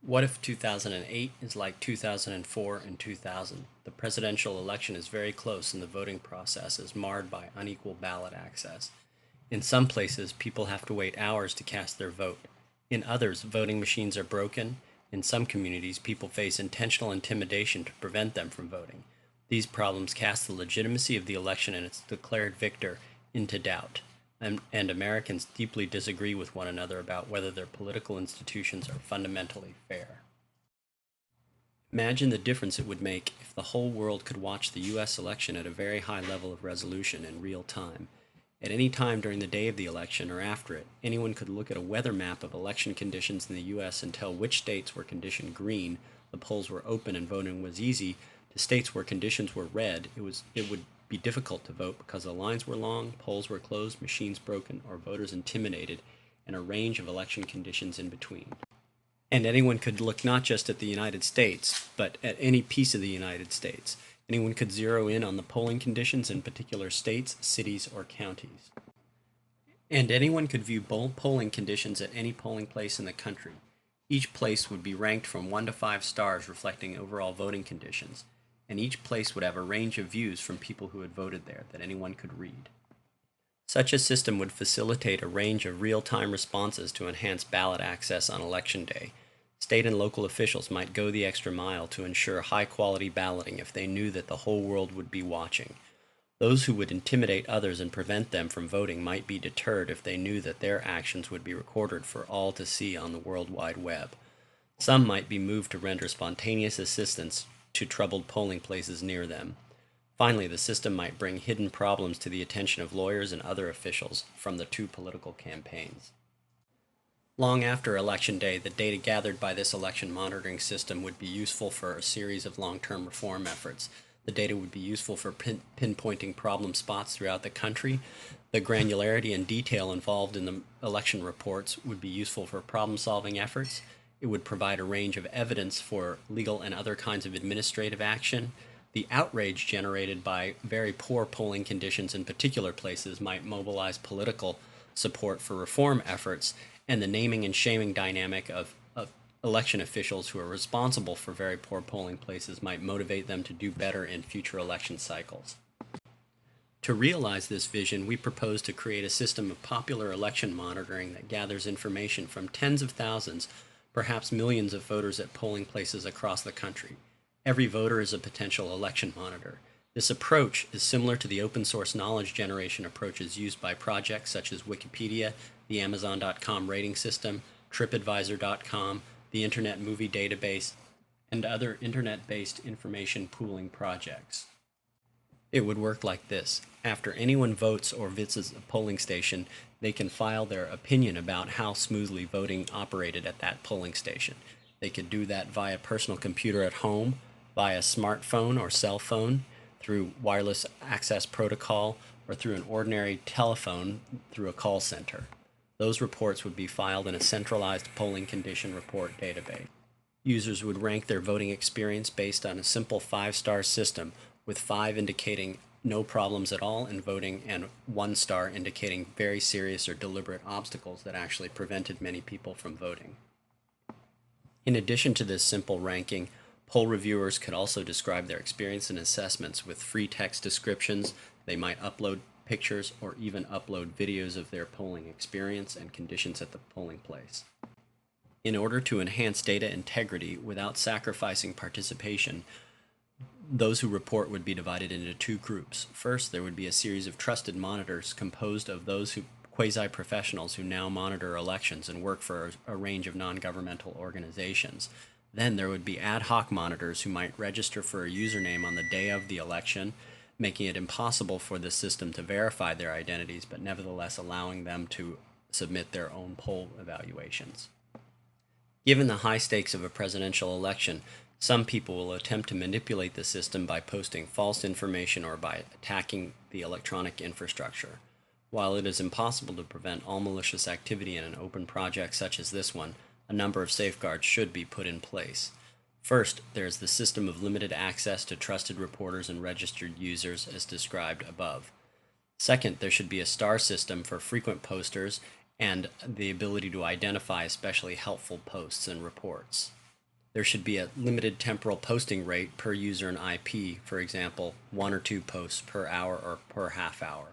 What if 2008 is like 2004 and 2000? The presidential election is very close and the voting process is marred by unequal ballot access. In some places, people have to wait hours to cast their vote. In others, voting machines are broken. In some communities, people face intentional intimidation to prevent them from voting. These problems cast the legitimacy of the election and its declared victor into doubt. And Americans deeply disagree with one another about whether their political institutions are fundamentally fair. Imagine the difference it would make if the whole world could watch the US election at a very high level of resolution in real time. At any time during the day of the election or after it, anyone could look at a weather map of election conditions in the US and tell which states were conditioned green, the polls were open and voting was easy, to states where conditions were red, it would be difficult to vote because the lines were long, polls were closed, machines broken, or voters intimidated, and a range of election conditions in between. And anyone could look not just at the United States, but at any piece of the United States. Anyone could zero in on the polling conditions in particular states, cities, or counties. And anyone could view polling conditions at any polling place in the country. Each place would be ranked from 1 to 5 stars reflecting overall voting conditions, and each place would have a range of views from people who had voted there that anyone could read. Such a system would facilitate a range of real-time responses to enhance ballot access on election day. State and local officials might go the extra mile to ensure high-quality balloting if they knew that the whole world would be watching. Those who would intimidate others and prevent them from voting might be deterred if they knew that their actions would be recorded for all to see on the World Wide Web. Some might be moved to render spontaneous assistance to troubled polling places near them. Finally, the system might bring hidden problems to the attention of lawyers and other officials from the two political campaigns. Long after Election Day, the data gathered by this election monitoring system would be useful for a series of long-term reform efforts. The data would be useful for pinpointing problem spots throughout the country. The granularity and detail involved in the election reports would be useful for problem-solving efforts. It would provide a range of evidence for legal and other kinds of administrative action. The outrage generated by very poor polling conditions in particular places might mobilize political support for reform efforts, and the naming and shaming dynamic of election officials who are responsible for very poor polling places might motivate them to do better in future election cycles. To realize this vision, we propose to create a system of popular election monitoring that gathers information from tens of thousands, perhaps millions of voters at polling places across the country. Every voter is a potential election monitor. This approach is similar to the open source knowledge generation approaches used by projects such as Wikipedia, the Amazon.com rating system, TripAdvisor.com, the Internet Movie Database, and other internet-based information pooling projects. It would work like this. After anyone votes or visits a polling station, they can file their opinion about how smoothly voting operated at that polling station. They could do that via personal computer at home, via smartphone or cell phone, through wireless access protocol, or through an ordinary telephone through a call center. Those reports would be filed in a centralized polling condition report database. Users would rank their voting experience based on a simple 5-star system, with 5 indicating no problems at all in voting and 1 star indicating very serious or deliberate obstacles that actually prevented many people from voting. In addition to this simple ranking, poll reviewers could also describe their experience and assessments with free text descriptions. They might upload pictures or even upload videos of their polling experience and conditions at the polling place. In order to enhance data integrity without sacrificing participation, those who report would be divided into 2 groups. First, there would be a series of trusted monitors composed of those quasi-professionals who now monitor elections and work for a range of non-governmental organizations. Then there would be ad hoc monitors who might register for a username on the day of the election, making it impossible for the system to verify their identities, but nevertheless allowing them to submit their own poll evaluations. Given the high stakes of a presidential election, some people will attempt to manipulate the system by posting false information or by attacking the electronic infrastructure. While it is impossible to prevent all malicious activity in an open project such as this one, a number of safeguards should be put in place. First, there is the system of limited access to trusted reporters and registered users as described above. Second, there should be a star system for frequent posters and the ability to identify especially helpful posts and reports. There should be a limited temporal posting rate per user and IP, for example, 1 or 2 posts per hour or per half hour.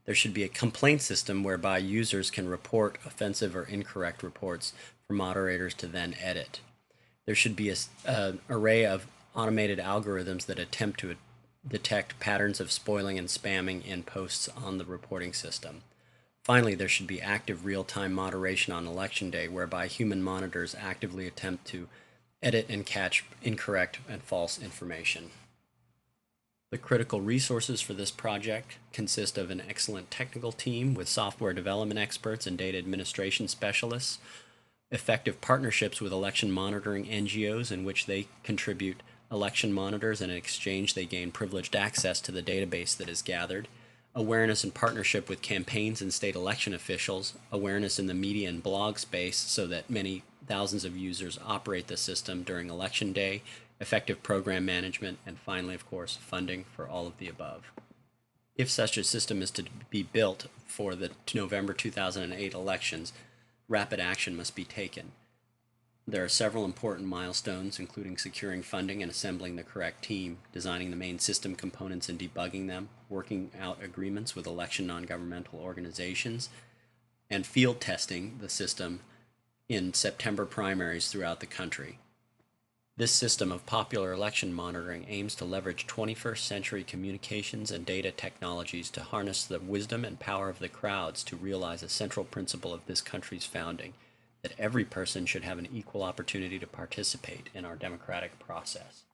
There should be a complaint system whereby users can report offensive or incorrect reports for moderators to then edit. There should be an array of automated algorithms that attempt to detect patterns of spoiling and spamming in posts on the reporting system. Finally, there should be active real-time moderation on election day, whereby human monitors actively attempt to edit and catch incorrect and false information. The critical resources for this project consist of an excellent technical team with software development experts and data administration specialists, effective partnerships with election monitoring NGOs in which they contribute election monitors and in exchange they gain privileged access to the database that is gathered, awareness and partnership with campaigns and state election officials, awareness in the media and blog space so that many thousands of users operate the system during election day, effective program management, and finally, of course, funding for all of the above. If such a system is to be built for the November 2008 elections, rapid action must be taken. There are several important milestones, including securing funding and assembling the correct team, designing the main system components and debugging them, working out agreements with election non-governmental organizations, and field testing the system in September primaries throughout the country. This system of popular election monitoring aims to leverage 21st century communications and data technologies to harness the wisdom and power of the crowds to realize a central principle of this country's founding, that every person should have an equal opportunity to participate in our democratic process.